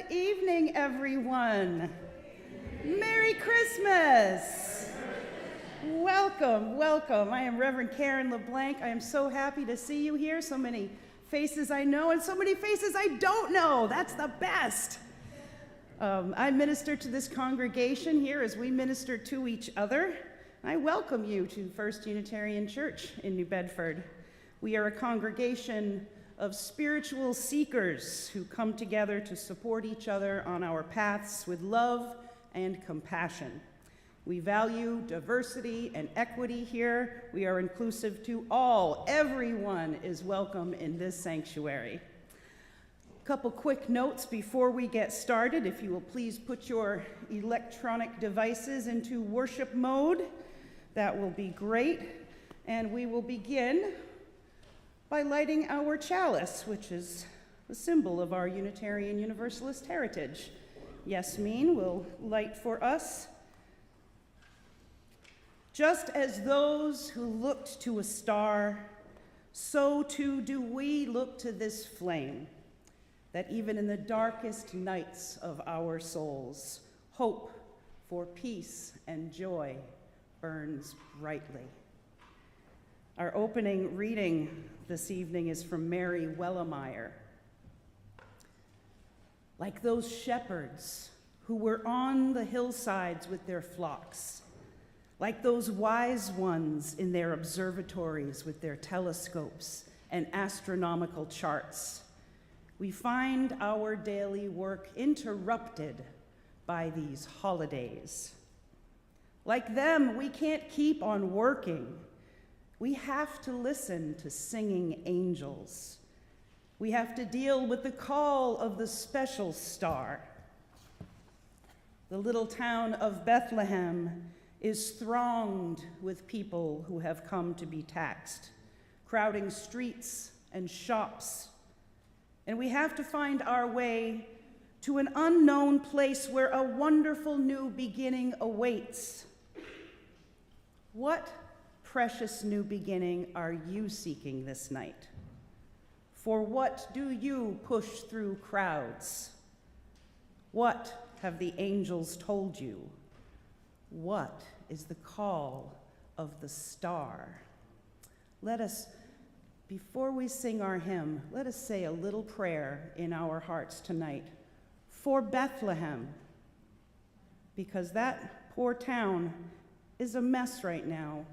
evening, everyone. Merry Christmas. Welcome, welcome. I am Reverend Karen LeBlanc. I am so happy to see you here. So many faces I know and so many faces I don't know. That's the best. I minister to this congregation here as we minister to each other. I welcome you to First Unitarian Church in New Bedford. We are a congregation of spiritual seekers who come together to support each other on our paths with love and compassion. We value diversity and equity here. We are inclusive to all. Everyone is welcome in this sanctuary. A couple quick notes before we get started. If you will please put your electronic devices into worship mode, that will be great. And we will begin by lighting our chalice, which is the symbol of our Unitarian Universalist heritage. Yasmin will light for us. Just as those who looked to a star, so too do we look to this flame, that even in the darkest nights of our souls, hope for peace and joy burns brightly. Our opening reading this evening is from Mary Wellemeyer. Like those shepherds who were on the hillsides with their flocks, like those wise ones in their observatories with their telescopes and astronomical charts, we find our daily work interrupted by these holidays. Like them, we can't keep on working. We have to listen to singing angels. We have to deal with the call of the special star. The little town of Bethlehem is thronged with people who have come to be taxed, crowding streets and shops. And we have to find our way to an unknown place where a wonderful new beginning awaits. What precious new beginning are you seeking this night? For what do you push through crowds? What have the angels told you? What is the call of the star? Let us, before we sing our hymn, let us say a little prayer in our hearts tonight for Bethlehem, because that poor town is a mess right now.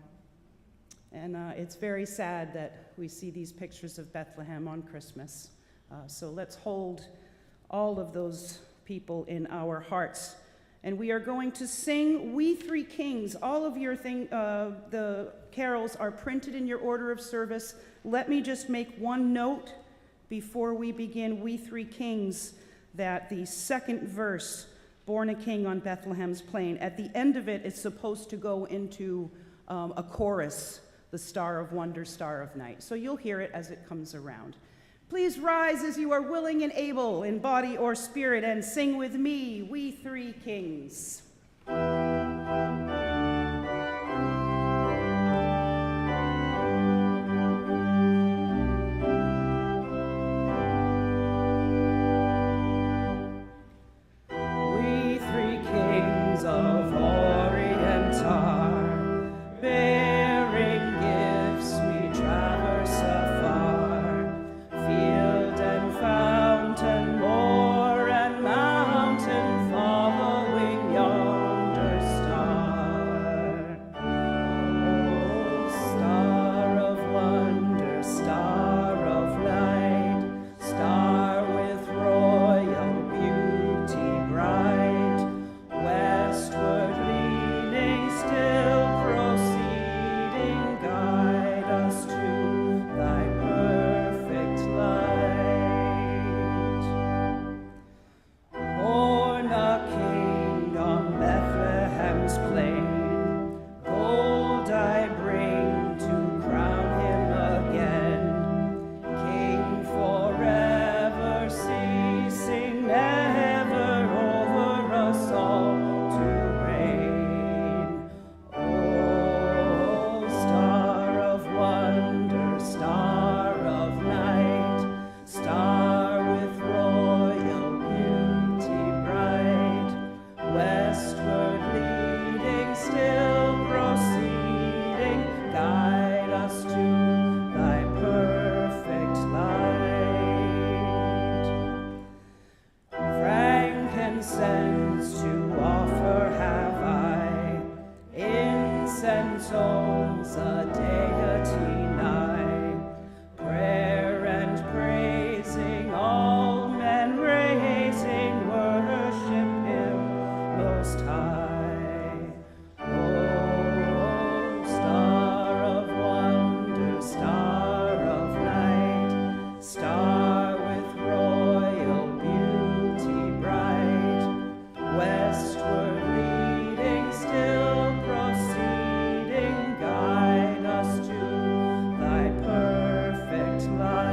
And it's very sad that we see these pictures of Bethlehem on Christmas. So let's hold all of those people in our hearts. And we are going to sing We Three Kings. All of your the carols are printed in your order of service. Let me just make one note before we begin We Three Kings, that the second verse, Born a King on Bethlehem's Plain, at the end of it, it's supposed to go into a chorus, the Star of Wonder, Star of Night. So you'll hear it as it comes around. Please rise as you are willing and able in body or spirit and sing with me, We Three Kings. Following yonder star. westward leading, still proceeding, guide us to thy perfect light. Frankincense to offer have I, incense owns a deity nigh, prayer and praising, all men raising, worship him most high. Oh, star of wonder, star of night, star with royal beauty bright, westward leading, still proceeding, guide us to thy perfect light.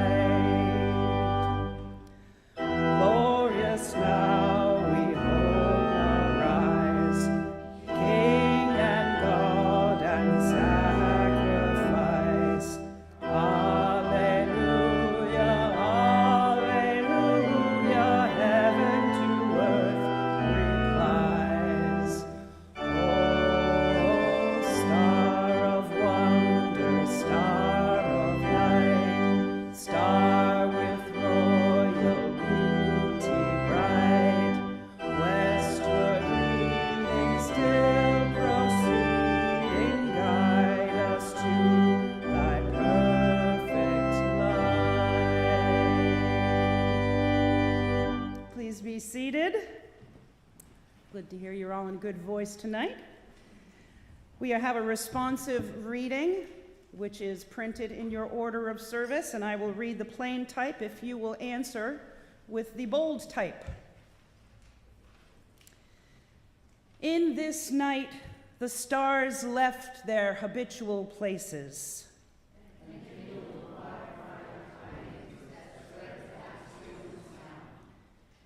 Glorious now we hold our rise, King and God and sacrifice. Alleluia, alleluia, heaven to earth replies. Oh, star of wonder, star of light, star with royal beauty bright, westward leading, still proceeding, guide us to thy perfect light. Please be seated. Good to hear you're all in good voice tonight. We have a responsive reading, which is printed in your order of service, and I will read the plain type if you will answer with the bold type. In this night, the stars left their habitual places.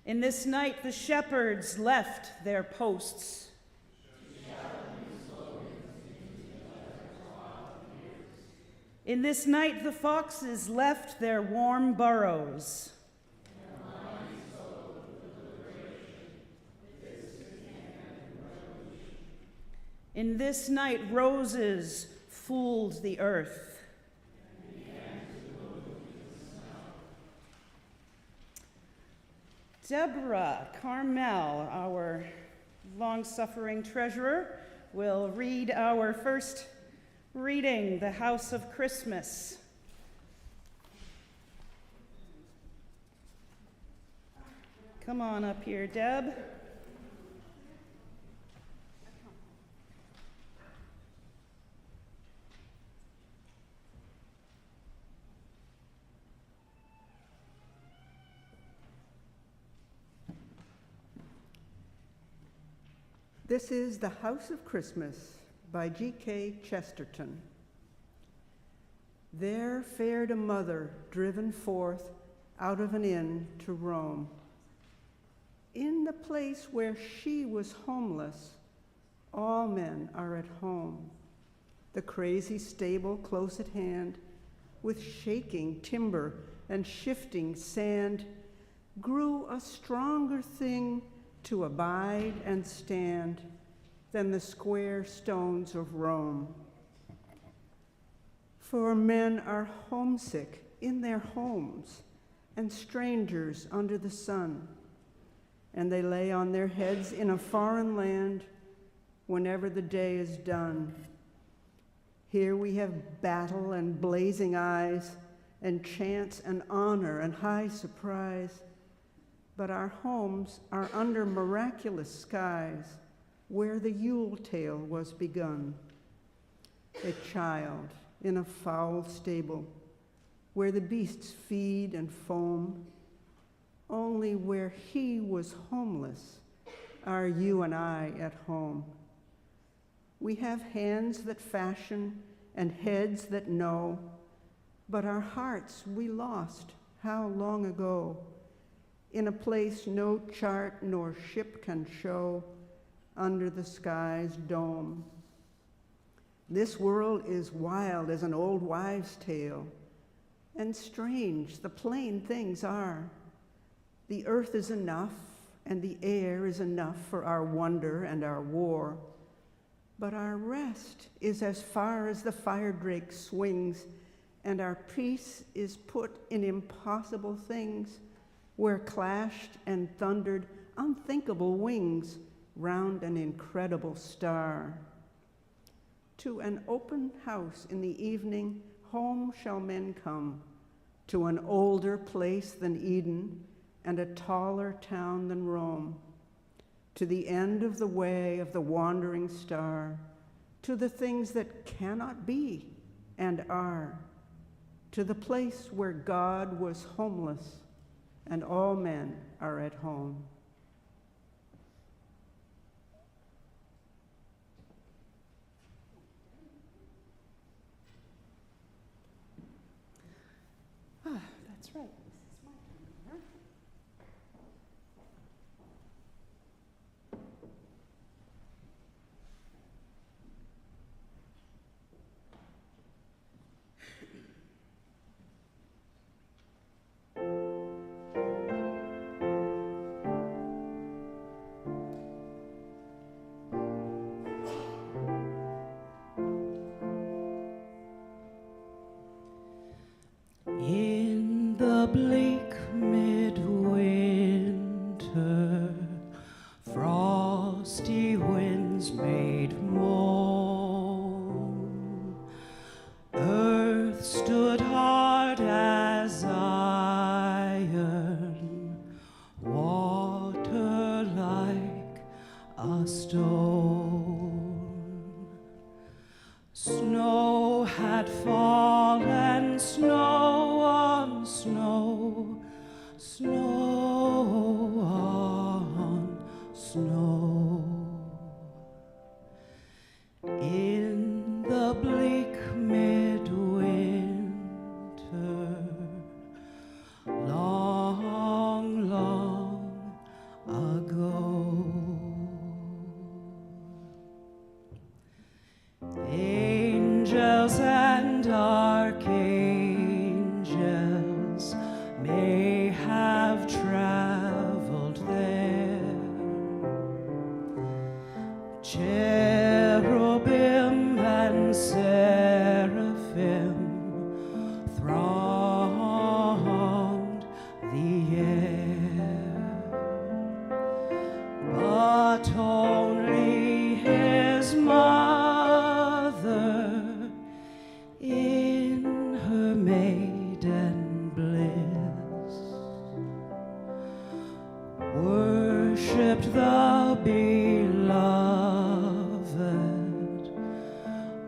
In this night, the shepherds left their posts. In this night, the foxes left their warm burrows. In this night, roses fooled the earth. Deborah Carmel, our long-suffering treasurer, will read our first reading, The House of Christmas. Come on up here, Deb. This is The House of Christmas by G.K. Chesterton. There fared a mother driven forth out of an inn to roam. In the place where she was homeless, all men are at home. The crazy stable close at hand, with shaking timber and shifting sand, grew a stronger thing to abide and stand than the square stones of Rome. For men are homesick in their homes and strangers under the sun, and they lay on their heads in a foreign land whenever the day is done. Here we have battle and blazing eyes and chance and honor and high surprise. But our homes are under miraculous skies where the Yule tale was begun. A child in a foul stable where the beasts feed and foam. Only where he was homeless are you and I at home. We have hands that fashion and heads that know, but our hearts we lost how long ago, in a place no chart nor ship can show, under the sky's dome. This world is wild as an old wives' tale, and strange the plain things are. The earth is enough, and the air is enough for our wonder and our war. But our rest is as far as the fire drake swings, and our peace is put in impossible things, where clashed and thundered unthinkable wings round an incredible star. To an open house in the evening, home shall men come, to an older place than Eden, and a taller town than Rome, to the end of the way of the wandering star, to the things that cannot be and are, to the place where God was homeless and all men are at home. That's right. This is my turn. In the bleak midwinter, frosty winds made moan. Earth stood hard as iron, water like a stone. Snow had fallen, snow on snow, snow on snow. In the bleak midwinter, long, long ago. Angels and archangels may have traveled there. Cherubim and seraphim thronged the air, but only his mother in her maiden bliss worshipped the beloved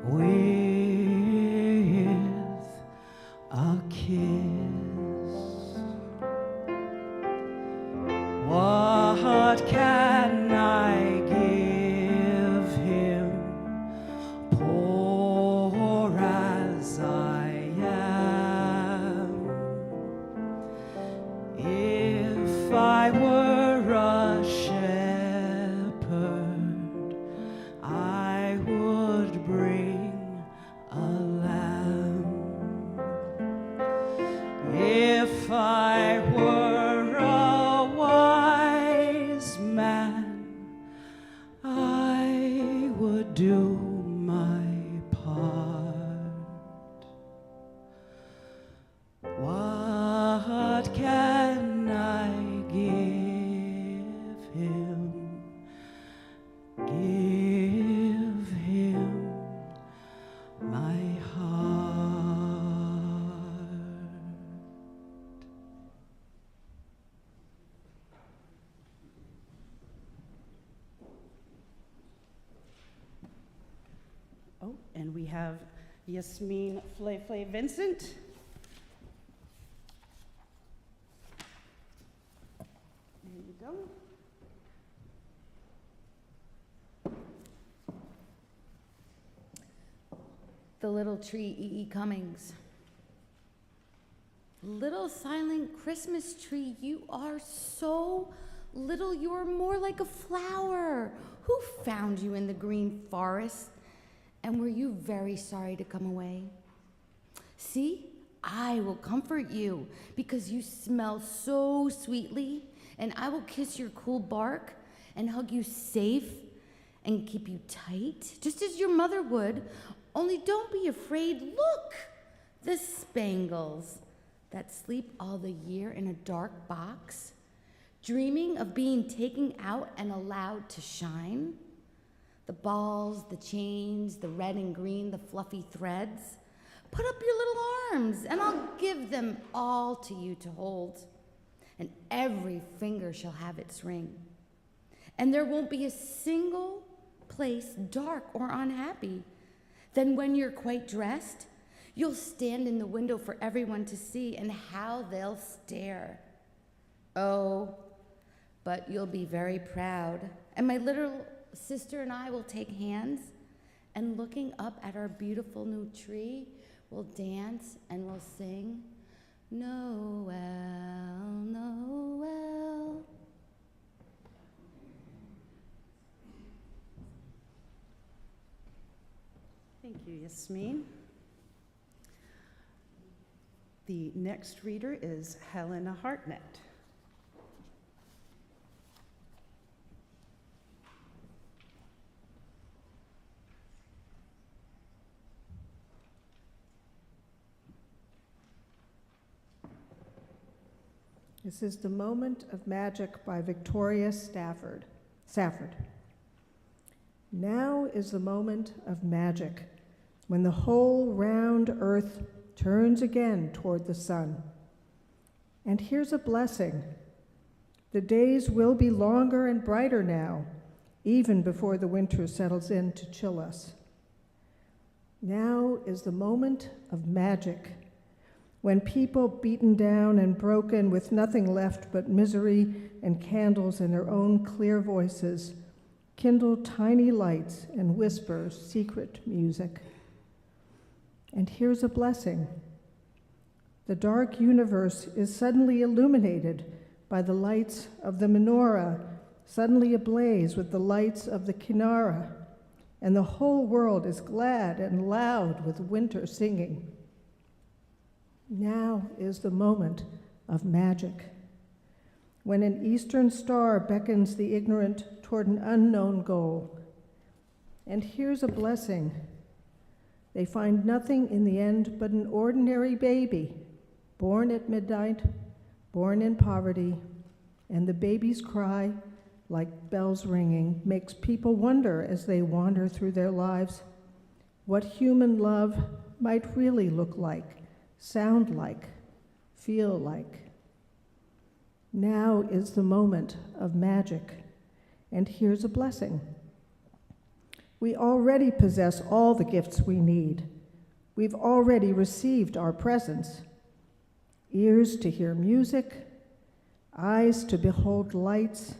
with a kiss. What can I give him, poor as I am? If I were a shepherd, I would bring a lamb. If I were a wise man, I would do my part. What can I give him? Give him my heart. Oh, and we have Yasmin Flay Vincent. There you go. The Little Tree, E.E. Cummings. Little silent Christmas tree, you are so little, you are more like a flower. Who found you in the green forest? And were you very sorry to come away? See, I will comfort you because you smell so sweetly and I will kiss your cool bark and hug you safe and keep you tight, just as your mother would. Only don't be afraid. Look, the spangles that sleep all the year in a dark box, dreaming of being taken out and allowed to shine. The balls, the chains, the red and green, the fluffy threads. Put up your little arms, and I'll give them all to you to hold. And every finger shall have its ring. And there won't be a single place dark or unhappy. Then when you're quite dressed, you'll stand in the window for everyone to see, and how they'll stare. Oh, but you'll be very proud. And my little sister and I will take hands, and looking up at our beautiful new tree, we'll dance and we'll sing, Noel, Noel. Thank you, Yasmin. The next reader is Helena Hartnett. This is The Moment of Magic by Victoria Safford. Now is the moment of magic, when the whole round earth turns again toward the sun. And here's a blessing. The days will be longer and brighter now, even before the winter settles in to chill us. Now is the moment of magic, when people beaten down and broken with nothing left but misery and candles in their own clear voices kindle tiny lights and whisper secret music. And here's a blessing. The dark universe is suddenly illuminated by the lights of the menorah, suddenly ablaze with the lights of the kinara, and the whole world is glad and loud with winter singing. Now is the moment of magic, when an eastern star beckons the ignorant toward an unknown goal. And here's a blessing. They find nothing in the end but an ordinary baby, born at midnight, born in poverty, and the baby's cry, like bells ringing, makes people wonder as they wander through their lives what human love might really look like, sound like, feel like. Now is the moment of magic, and here's a blessing. We already possess all the gifts we need. We've already received our presents: ears to hear music, eyes to behold lights,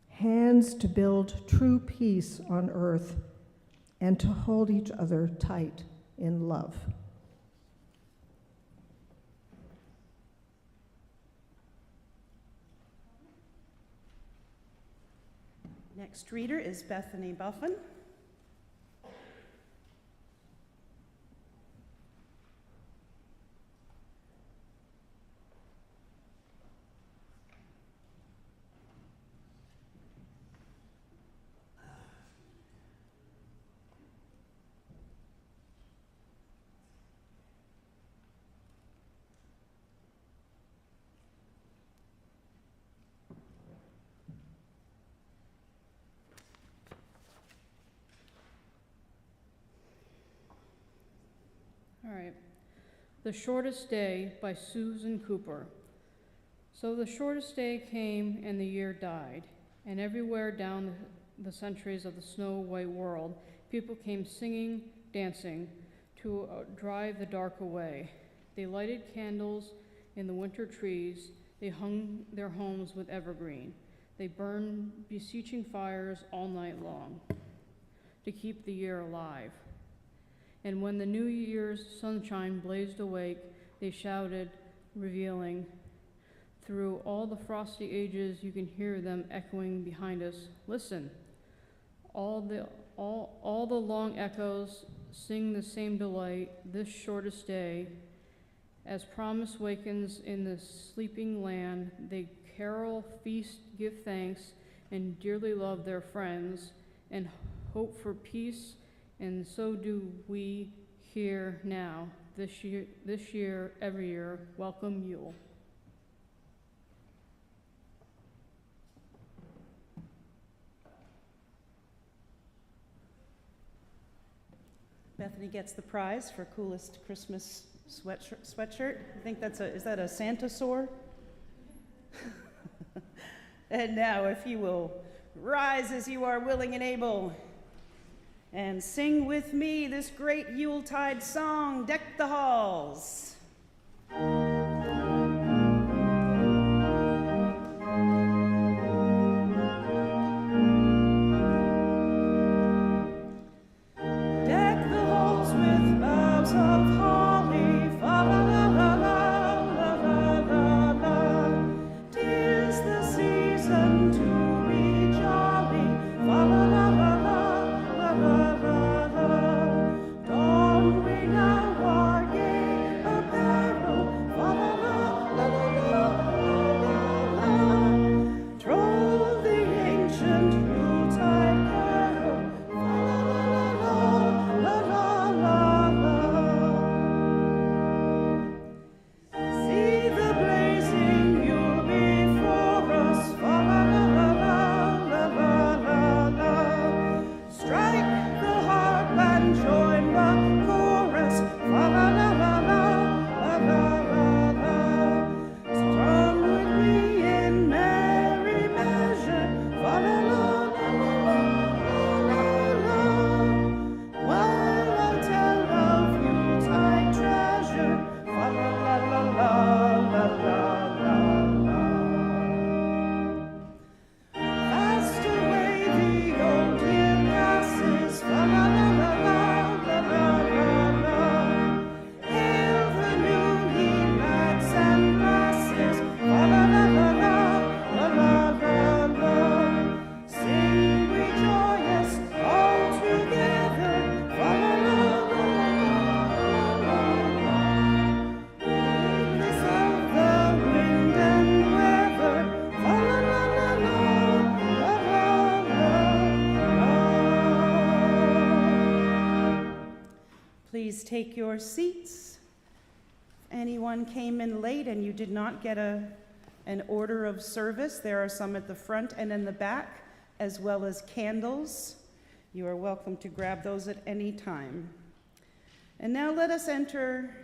hands to build true peace on earth, and to hold each other tight in love. Next reader is Bethany Buffin. All right. The Shortest Day by Susan Cooper. So the shortest day came and the year died, and everywhere down the centuries of the snow-white world, people came singing, dancing, to drive the dark away. They lighted candles in the winter trees. They hung their homes with evergreen. They burned beseeching fires all night long to keep the year alive. And when the New Year's sunshine blazed awake, they shouted, revealing, through all the frosty ages, you can hear them echoing behind us. Listen, all the long echoes sing the same delight, this shortest day. As promise wakens in the sleeping land, they carol, feast, give thanks, and dearly love their friends, and hope for peace, and so do we here now, this year, every year. Welcome, Yule. Bethany gets the prize for coolest Christmas sweatshirt. I think is that a Santa sore? And now, if you will rise as you are willing and able, and sing with me this great Yuletide song, Deck the Halls. Please take your seats. If anyone came in late and you did not get an order of service, there are some at the front and in the back, as well as candles. You are welcome to grab those at any time. And now let us enter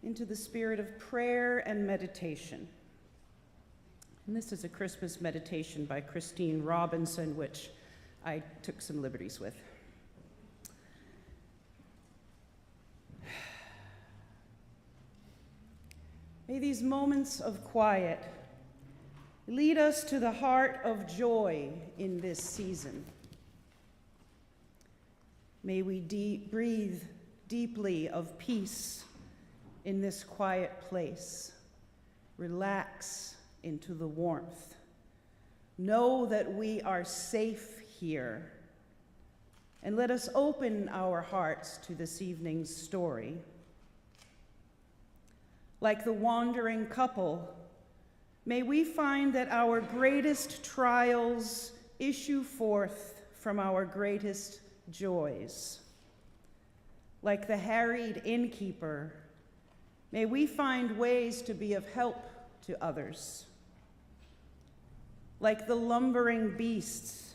into the spirit of prayer and meditation. And this is a Christmas meditation by Christine Robinson, which I took some liberties with. May these moments of quiet lead us to the heart of joy in this season. May we breathe deeply of peace in this quiet place. Relax into the warmth. Know that we are safe here. And let us open our hearts to this evening's story. Like the wandering couple, may we find that our greatest trials issue forth from our greatest joys. Like the harried innkeeper, may we find ways to be of help to others. Like the lumbering beasts,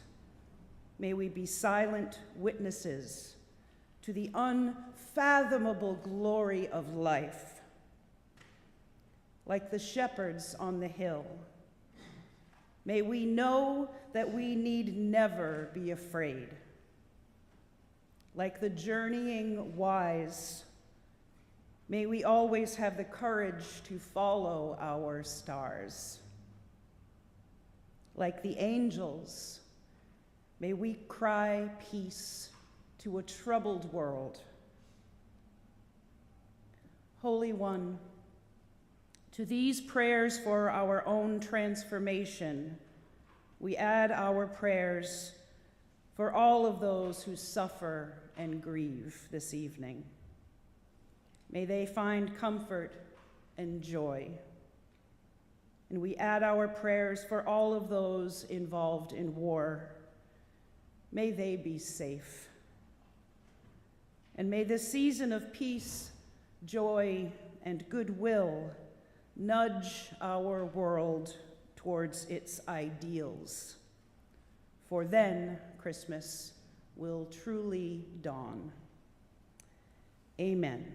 may we be silent witnesses to the unfathomable glory of life. Like the shepherds on the hill, may we know that we need never be afraid. Like the journeying wise, may we always have the courage to follow our stars. Like the angels, may we cry peace to a troubled world. Holy One, to these prayers for our own transformation, we add our prayers for all of those who suffer and grieve this evening. May they find comfort and joy. And we add our prayers for all of those involved in war. May they be safe. And may this season of peace, joy, and goodwill nudge our world towards its ideals. For then Christmas will truly dawn. Amen.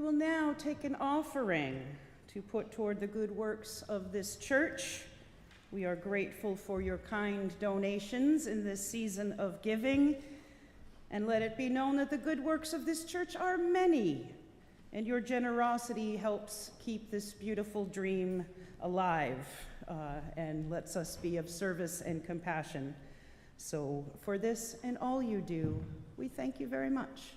will now take an offering to put toward the good works of this church. We are grateful for your kind donations in this season of giving, and let it be known that the good works of this church are many, and your generosity helps keep this beautiful dream alive and lets us be of service and compassion. So for this and all you do, we thank you very much.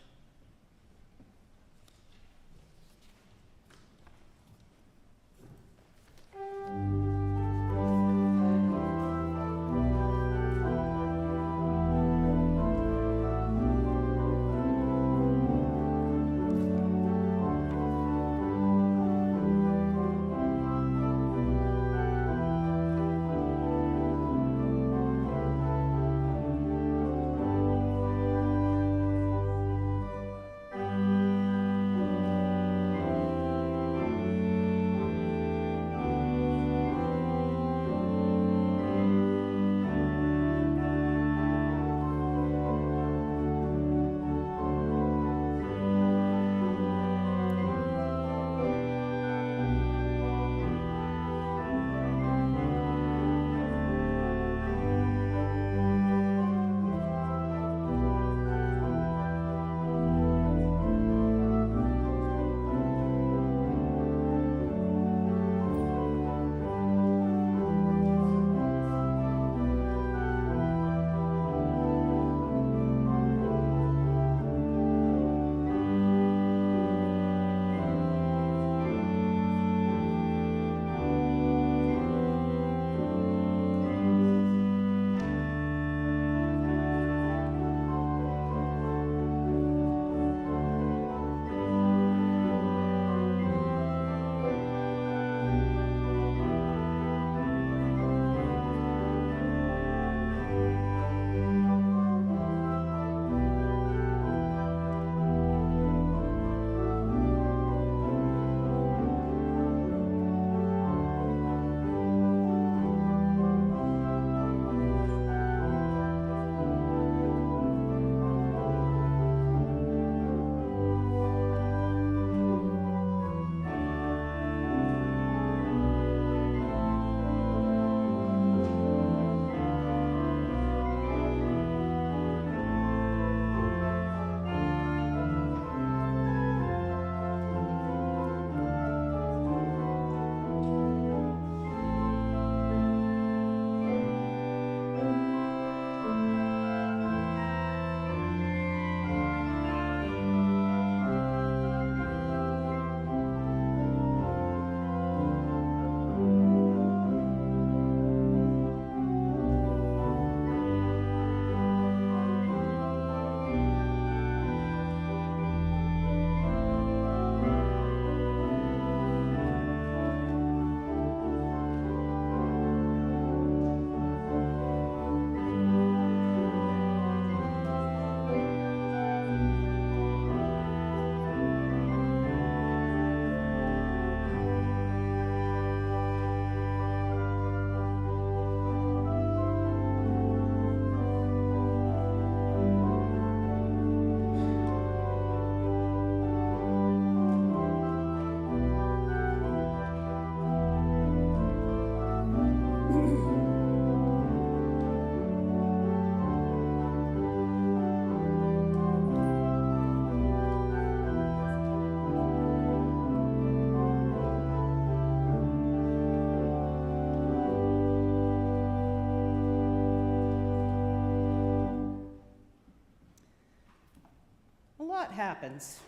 lot happens.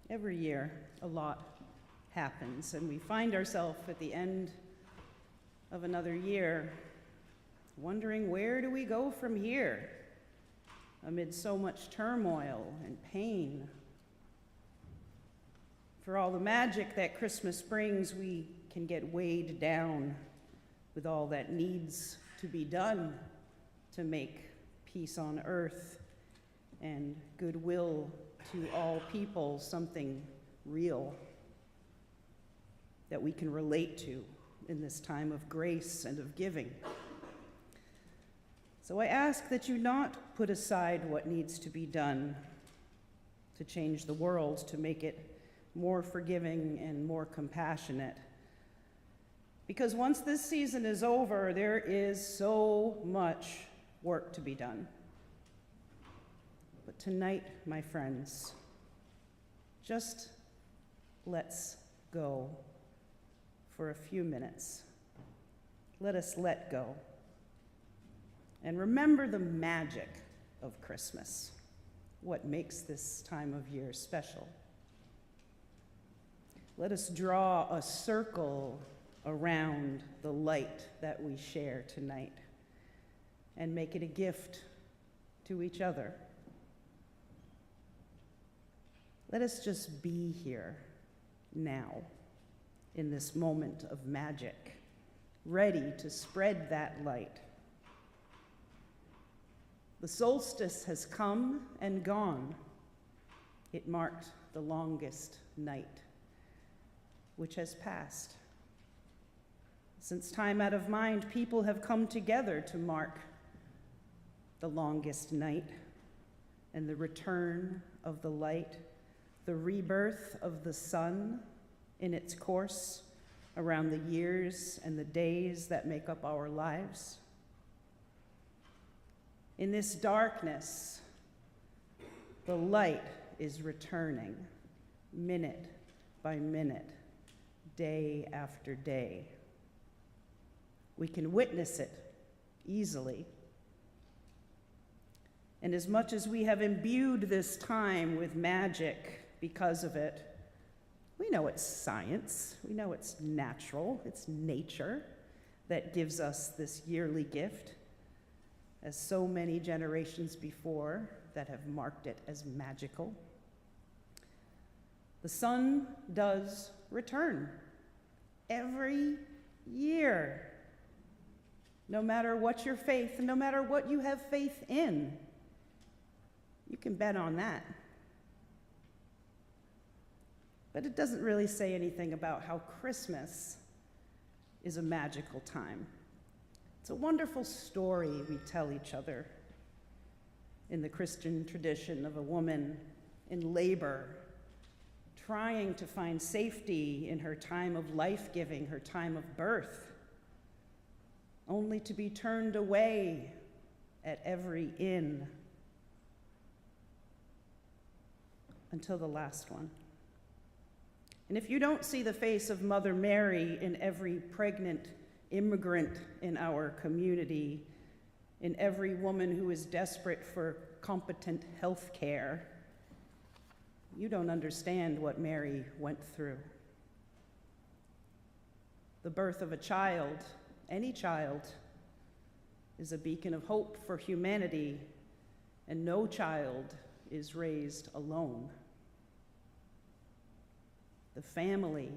Every year, a lot happens, and we find ourselves at the end of another year wondering, where do we go from here amid so much turmoil and pain? For all the magic that Christmas brings, we can get weighed down with all that needs to be done to make peace on earth and goodwill to all people something real that we can relate to in this time of grace and of giving. So I ask that you not put aside what needs to be done to to change the world, to make it more forgiving and more compassionate. Because once this season is over, there is so much work to be done. But tonight, my friends, just let's go for a few minutes. Let us let go. And remember the magic of Christmas, what makes this time of year special. Let us draw a circle around the light that we share tonight and make it a gift to each other. Let us just be here now in this moment of magic, ready to spread that light. The solstice has come and gone. It marked the longest night, which has passed. Since time out of mind, people have come together to mark the longest night and the return of the light, the rebirth of the sun in its course around the years and the days that make up our lives. In this darkness, the light is returning, minute by minute, day after day. We can witness it easily. And as much as we have imbued this time with magic because of it, we know it's science, we know it's natural, it's nature that gives us this yearly gift, as so many generations before that have marked it as magical. The sun does return every year. No matter what your faith, no matter what you have faith in, you can bet on that. But it doesn't really say anything about how Christmas is a magical time. It's a wonderful story we tell each other in the Christian tradition of a woman in labor, trying to find safety in her time of life-giving, her time of birth, only to be turned away at every inn until the last one. And if you don't see the face of Mother Mary in every pregnant immigrant in our community, in every woman who is desperate for competent health care, you don't understand what Mary went through. The birth of a child, any child, is a beacon of hope for humanity, and no child is raised alone. The family,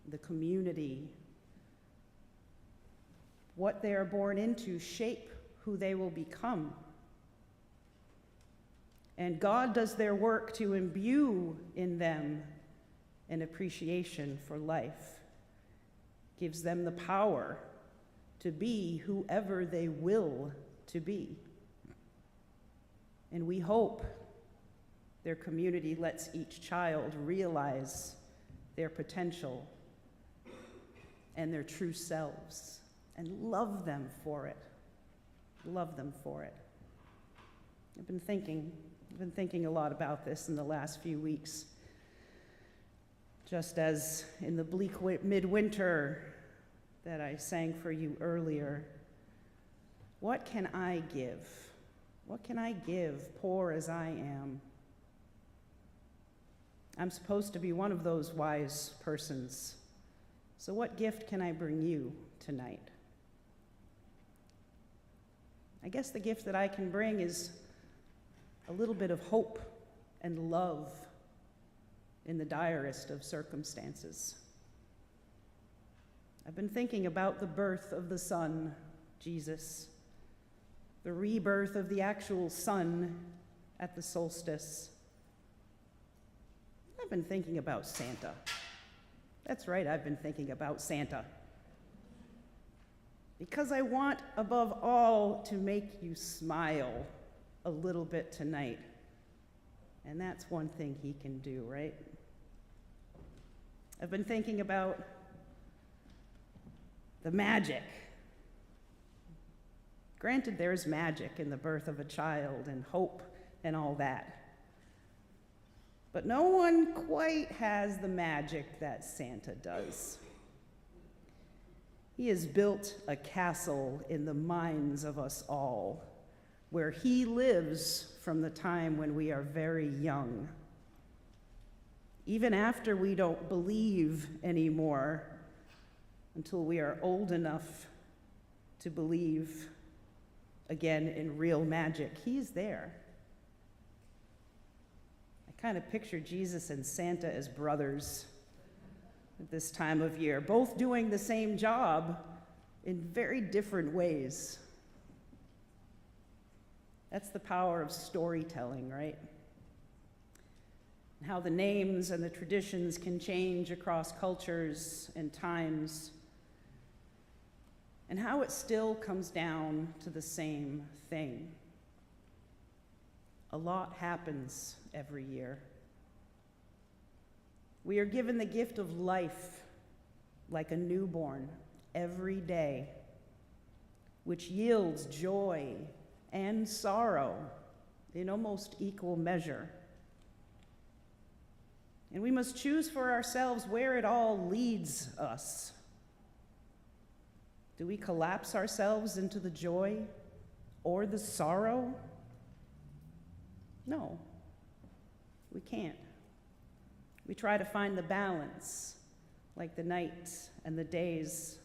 the community, what they are born into shape who they will become. And God does their work to imbue in them an appreciation for life, gives them the power to be whoever they will to be. And we hope their community lets each child realize their potential and their true selves and love them for it. Love them for it. I've been thinking a lot about this in the last few weeks. Just as in the bleak midwinter that I sang for you earlier, what can I give? What can I give, poor as I am? I'm supposed to be one of those wise persons. So what gift can I bring you tonight? I guess the gift that I can bring is a little bit of hope and love in the direst of circumstances. I've been thinking about the birth of the Son, Jesus, the rebirth of the actual sun at the solstice. I've been thinking about Santa. That's right, I've been thinking about Santa. Because I want, above all, to make you smile a little bit tonight. And that's one thing he can do, right? I've been thinking about the magic. Granted, there's magic in the birth of a child and hope and all that. But no one quite has the magic that Santa does. He has built a castle in the minds of us all, where he lives from the time when we are very young. Even after we don't believe anymore, until we are old enough to believe again in real magic, he's there. I kind of picture Jesus and Santa as brothers at this time of year, both doing the same job in very different ways. That's the power of storytelling, right? And how the names and the traditions can change across cultures and times, and how it still comes down to the same thing. A lot happens every year. We are given the gift of life like a newborn every day, which yields joy and sorrow in almost equal measure. And we must choose for ourselves where it all leads us. Do we collapse ourselves into the joy or the sorrow? No, we can't. We try to find the balance, like the nights and the days,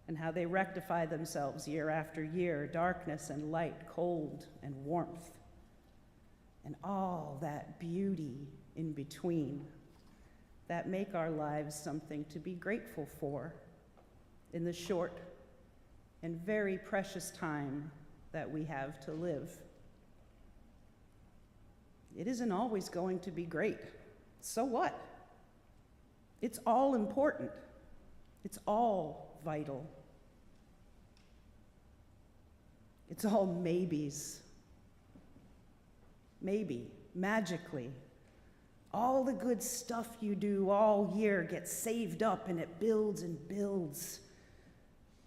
and how they rectify themselves year after year, darkness and light, cold and warmth, and all that beauty in between that make our lives something to be grateful for in the short and very precious time that we have to live. It isn't always going to be great. So what? It's all important. It's all vital. It's all maybes. Maybe, magically, all the good stuff you do all year gets saved up and it builds and builds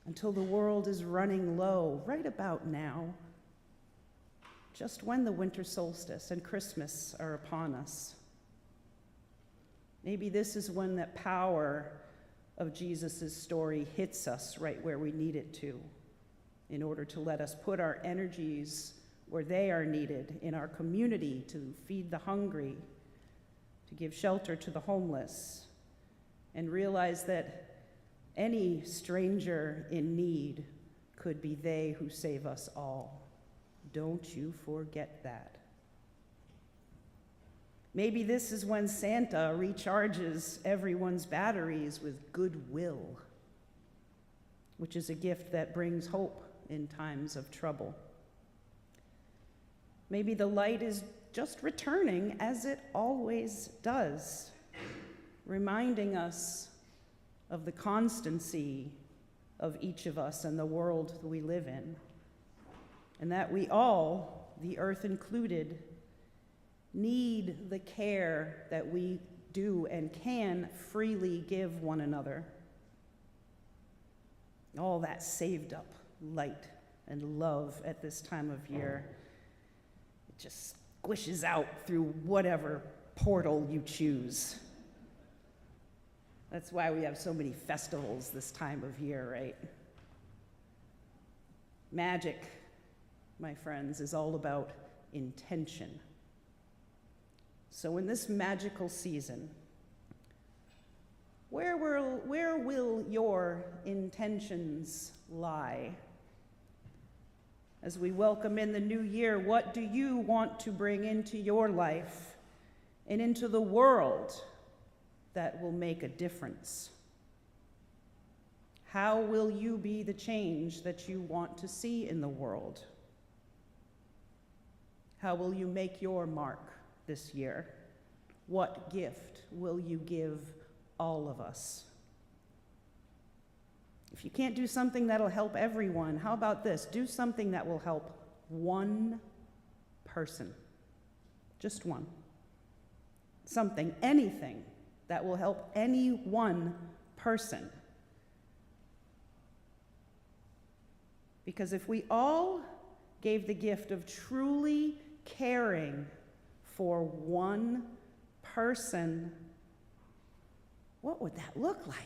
until the world is running low right about now, just when the winter solstice and Christmas are upon us. Maybe this is when that power of Jesus' story hits us right where we need it to, in order to let us put our energies where they are needed in our community, to feed the hungry, to give shelter to the homeless, and realize that any stranger in need could be they who save us all. Don't you forget that. Maybe this is when Santa recharges everyone's batteries with goodwill, which is a gift that brings hope in times of trouble. Maybe the light is just returning as it always does, reminding us of the constancy of each of us and the world that we live in, and that we all, the earth included, need the care that we do and can freely give one another. All that saved up light and love at this time of year, it just squishes out through whatever portal you choose. That's why we have so many festivals this time of year, right? Magic, my friends, is all about intention. So in this magical season, where will your intentions lie? As we welcome in the new year, what do you want to bring into your life and into the world that will make a difference? How will you be the change that you want to see in the world? How will you make your mark this year? What gift will you give all of us? If you can't do something that'll help everyone, how about this? Do something that will help one person. Just one. Something, anything that will help any one person. Because if we all gave the gift of truly caring for one person, what would that look like?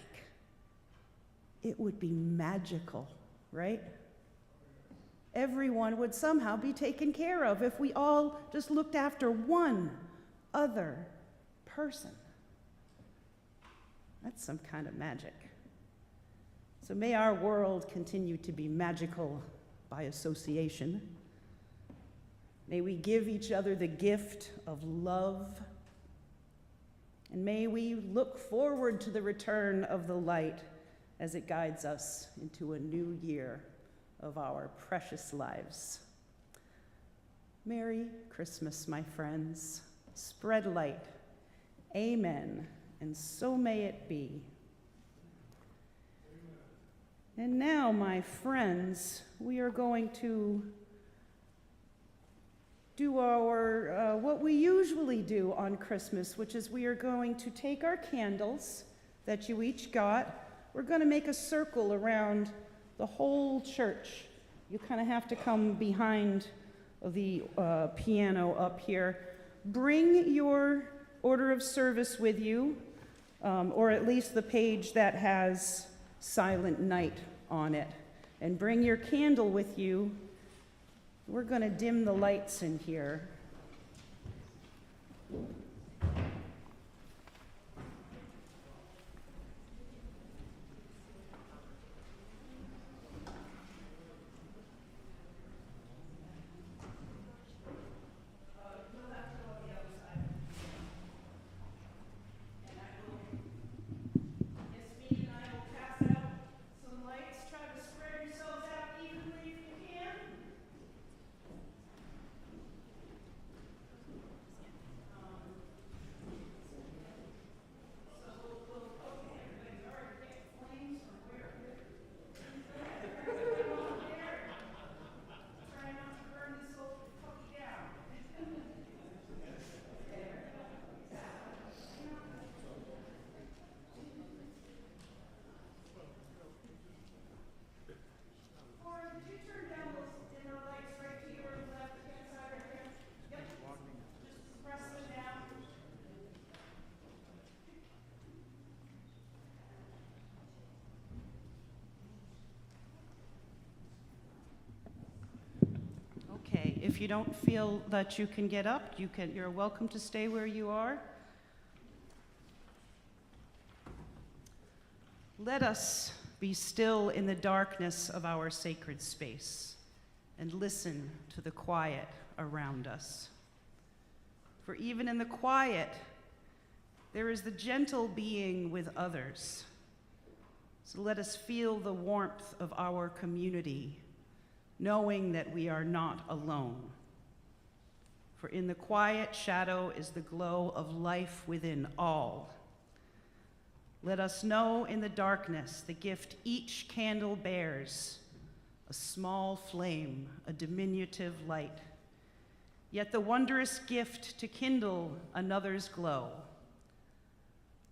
It would be magical, right? Everyone would somehow be taken care of if we all just looked after one other person. That's some kind of magic. So may our world continue to be magical by association. May we give each other the gift of love. And may we look forward to the return of the light as it guides us into a new year of our precious lives. Merry Christmas, my friends. Spread light. Amen. And so may it be. And now, my friends, we are going to do our what we usually do on Christmas, which is we are going to take our candles that you each got. We're going to make a circle around the whole church. You kind of have to come behind the piano up here. Bring your order of service with you, or at least the page that has Silent Night on it. And bring your candle with you. We're going to dim the lights in here. If you don't feel that you can get up, you're welcome to stay where you are. Let us be still in the darkness of our sacred space and listen to the quiet around us. For even in the quiet, there is the gentle being with others. So let us feel the warmth of our community, knowing that we are not alone. For in the quiet shadow is the glow of life within all. Let us know in the darkness the gift each candle bears, a small flame, a diminutive light, yet the wondrous gift to kindle another's glow.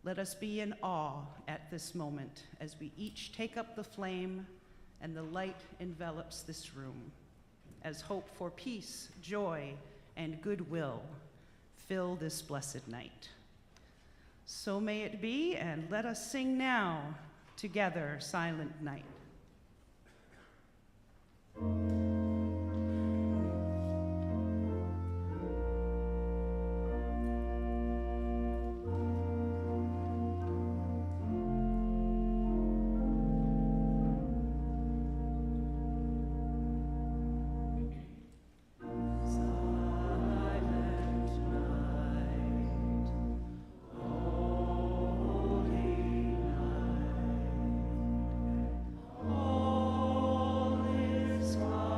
Let us be in awe at this moment as we each take up the flame and the light envelops this room, as hope for peace, joy, and goodwill fill this blessed night. So may it be, and let us sing now together, Silent Night. All is gone.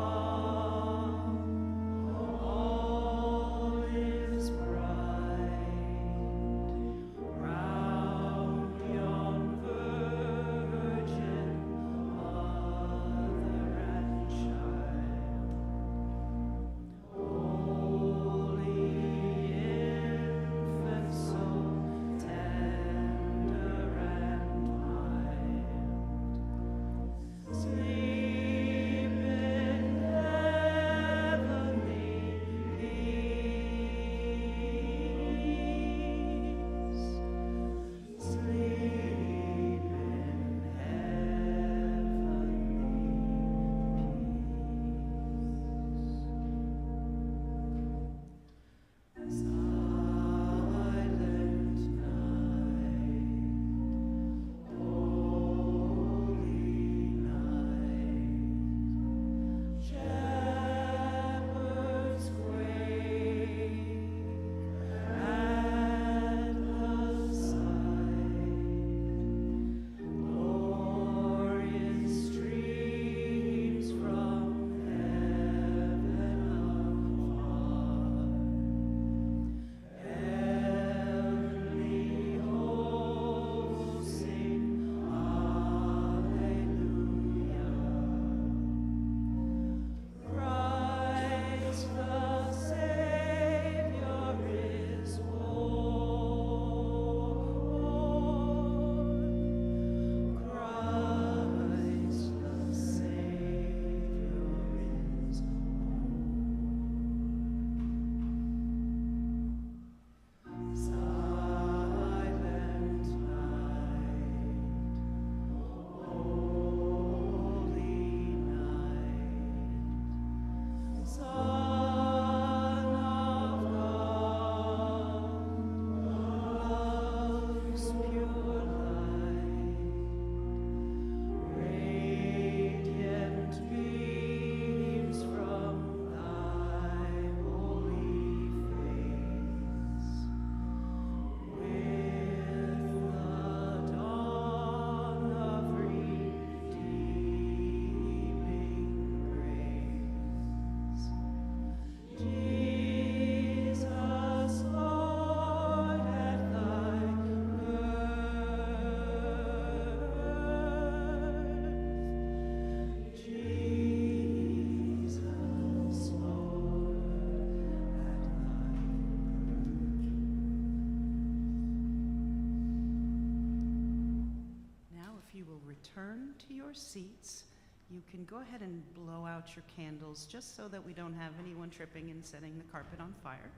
return to your seats, you can go ahead and blow out your candles just so that we don't have anyone tripping and setting the carpet on fire.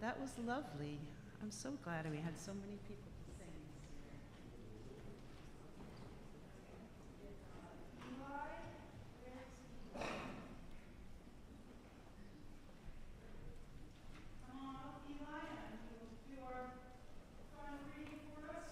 That was lovely. I'm so glad we had so many people to sing. Come on up, Eli, and do our final reading for us.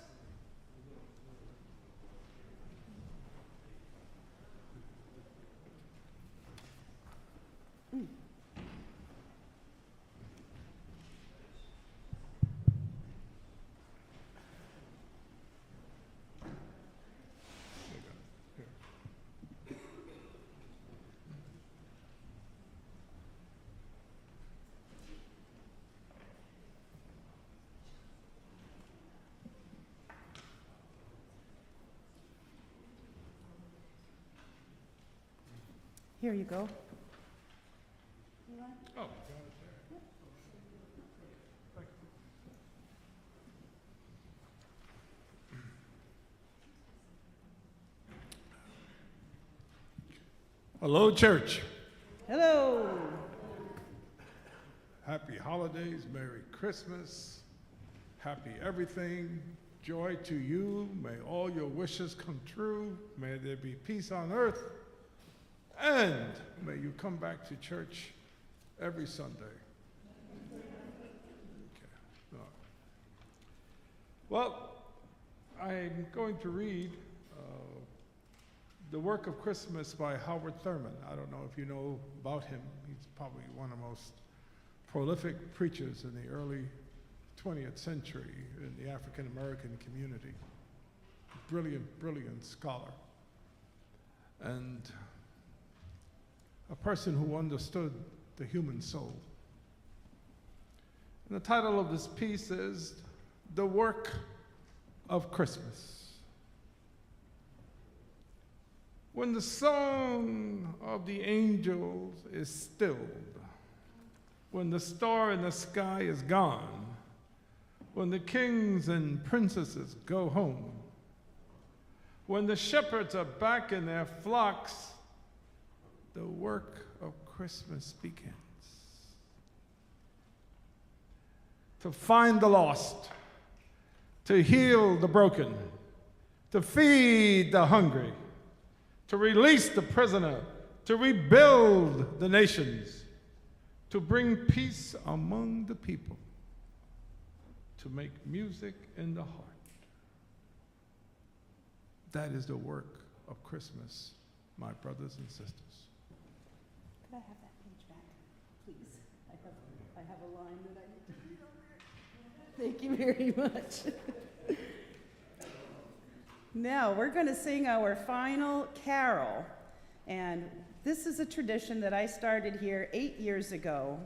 Here you go. Oh, hello, church. Hello. Happy holidays, Merry Christmas, happy everything, joy to you. May all your wishes come true. May there be peace on earth. And may you come back to church every Sunday. Okay. No. Well, I'm going to read The Work of Christmas by Howard Thurman. I don't know if you know about him. He's probably one of the most prolific preachers in the early 20th century in the African American community. Brilliant, brilliant scholar. And a person who understood the human soul. And the title of this piece is The Work of Christmas. When the song of the angels is stilled, when the star in the sky is gone, when the kings and princesses go home, when the shepherds are back in their flocks, the work of Christmas begins. To find the lost, to heal the broken, to feed the hungry, to release the prisoner, to rebuild the nations, to bring peace among the people, to make music in the heart. That is the work of Christmas, my brothers and sisters. Could I have that page back, please? I have a line that I need to read. Thank you very much. Now, we're going to sing our final carol. And this is a tradition that I started here 8 years ago.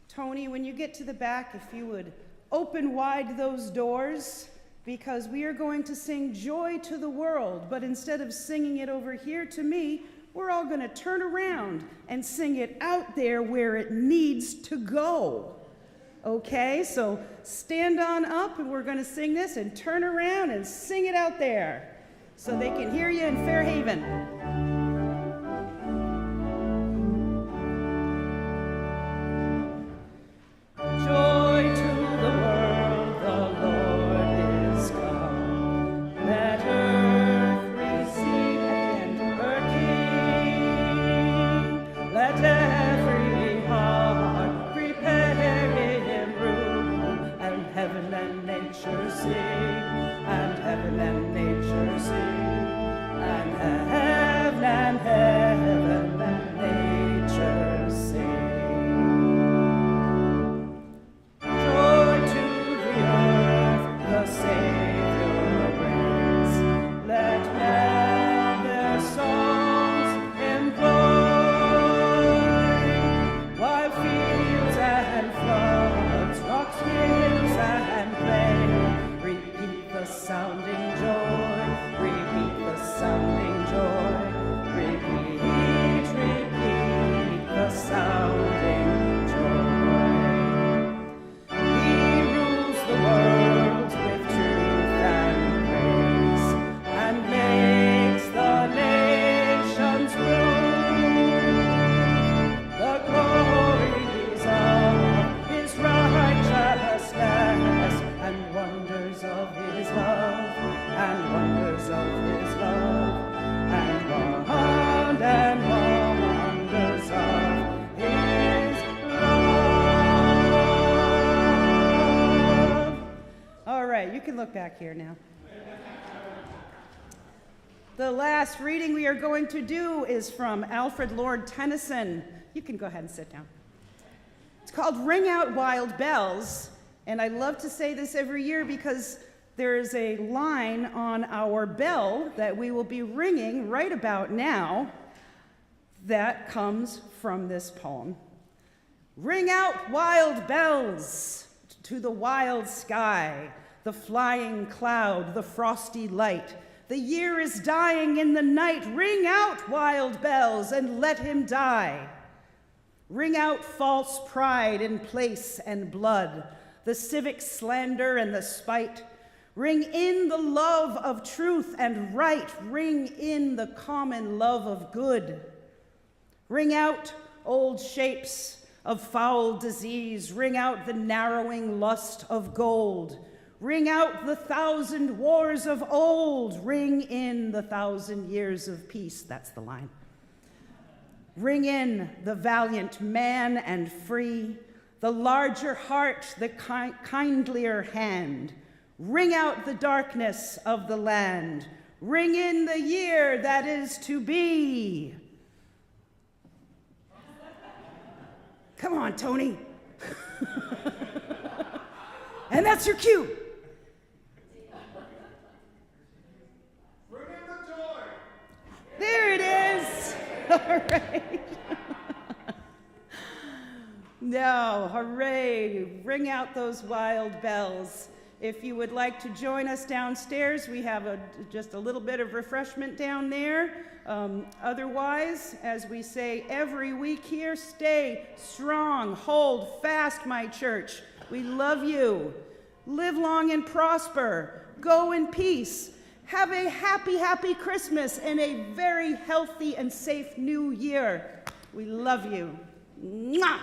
Tony, when you get to the back, if you would open wide those doors, because we are going to sing Joy to the World, but instead of singing it over here to me, we're all going to turn around and sing it out there where it needs to go. Okay, so stand on up and we're going to sing this and turn around and sing it out there so they can hear you in Fairhaven. Joy to the world, the Lord is come. Let earth receive and her King. Let every heart prepare him room, and heaven and nature sing, and heaven and nature sing, and heaven look back here now. The last reading we are going to do is from Alfred Lord Tennyson. You can go ahead and sit down. It's called Ring Out Wild Bells, and I love to say this every year because there is a line on our bell that we will be ringing right about now that comes from this poem. Ring out wild bells to the wild sky, the flying cloud, the frosty light. The year is dying in the night. Ring out wild bells and let him die. Ring out false pride in place and blood, the civic slander and the spite. Ring in the love of truth and right. Ring in the common love of good. Ring out old shapes of foul disease. Ring out the narrowing lust of gold. Ring out the 1,000 wars of old. Ring in the 1,000 years of peace. That's the line. Ring in the valiant man and free, the larger heart, the kindlier hand. Ring out the darkness of the land. Ring in the year that is to be. Come on, Tony. And that's your cue. There it is. All right. No, hooray. Ring out those wild bells. If you would like to join us downstairs, we have just a little bit of refreshment down there. Otherwise, as we say every week here, stay strong, hold fast, my church. We love you. Live long and prosper. Go in peace. Have a happy, happy Christmas and a very healthy and safe new year. We love you. Mwah!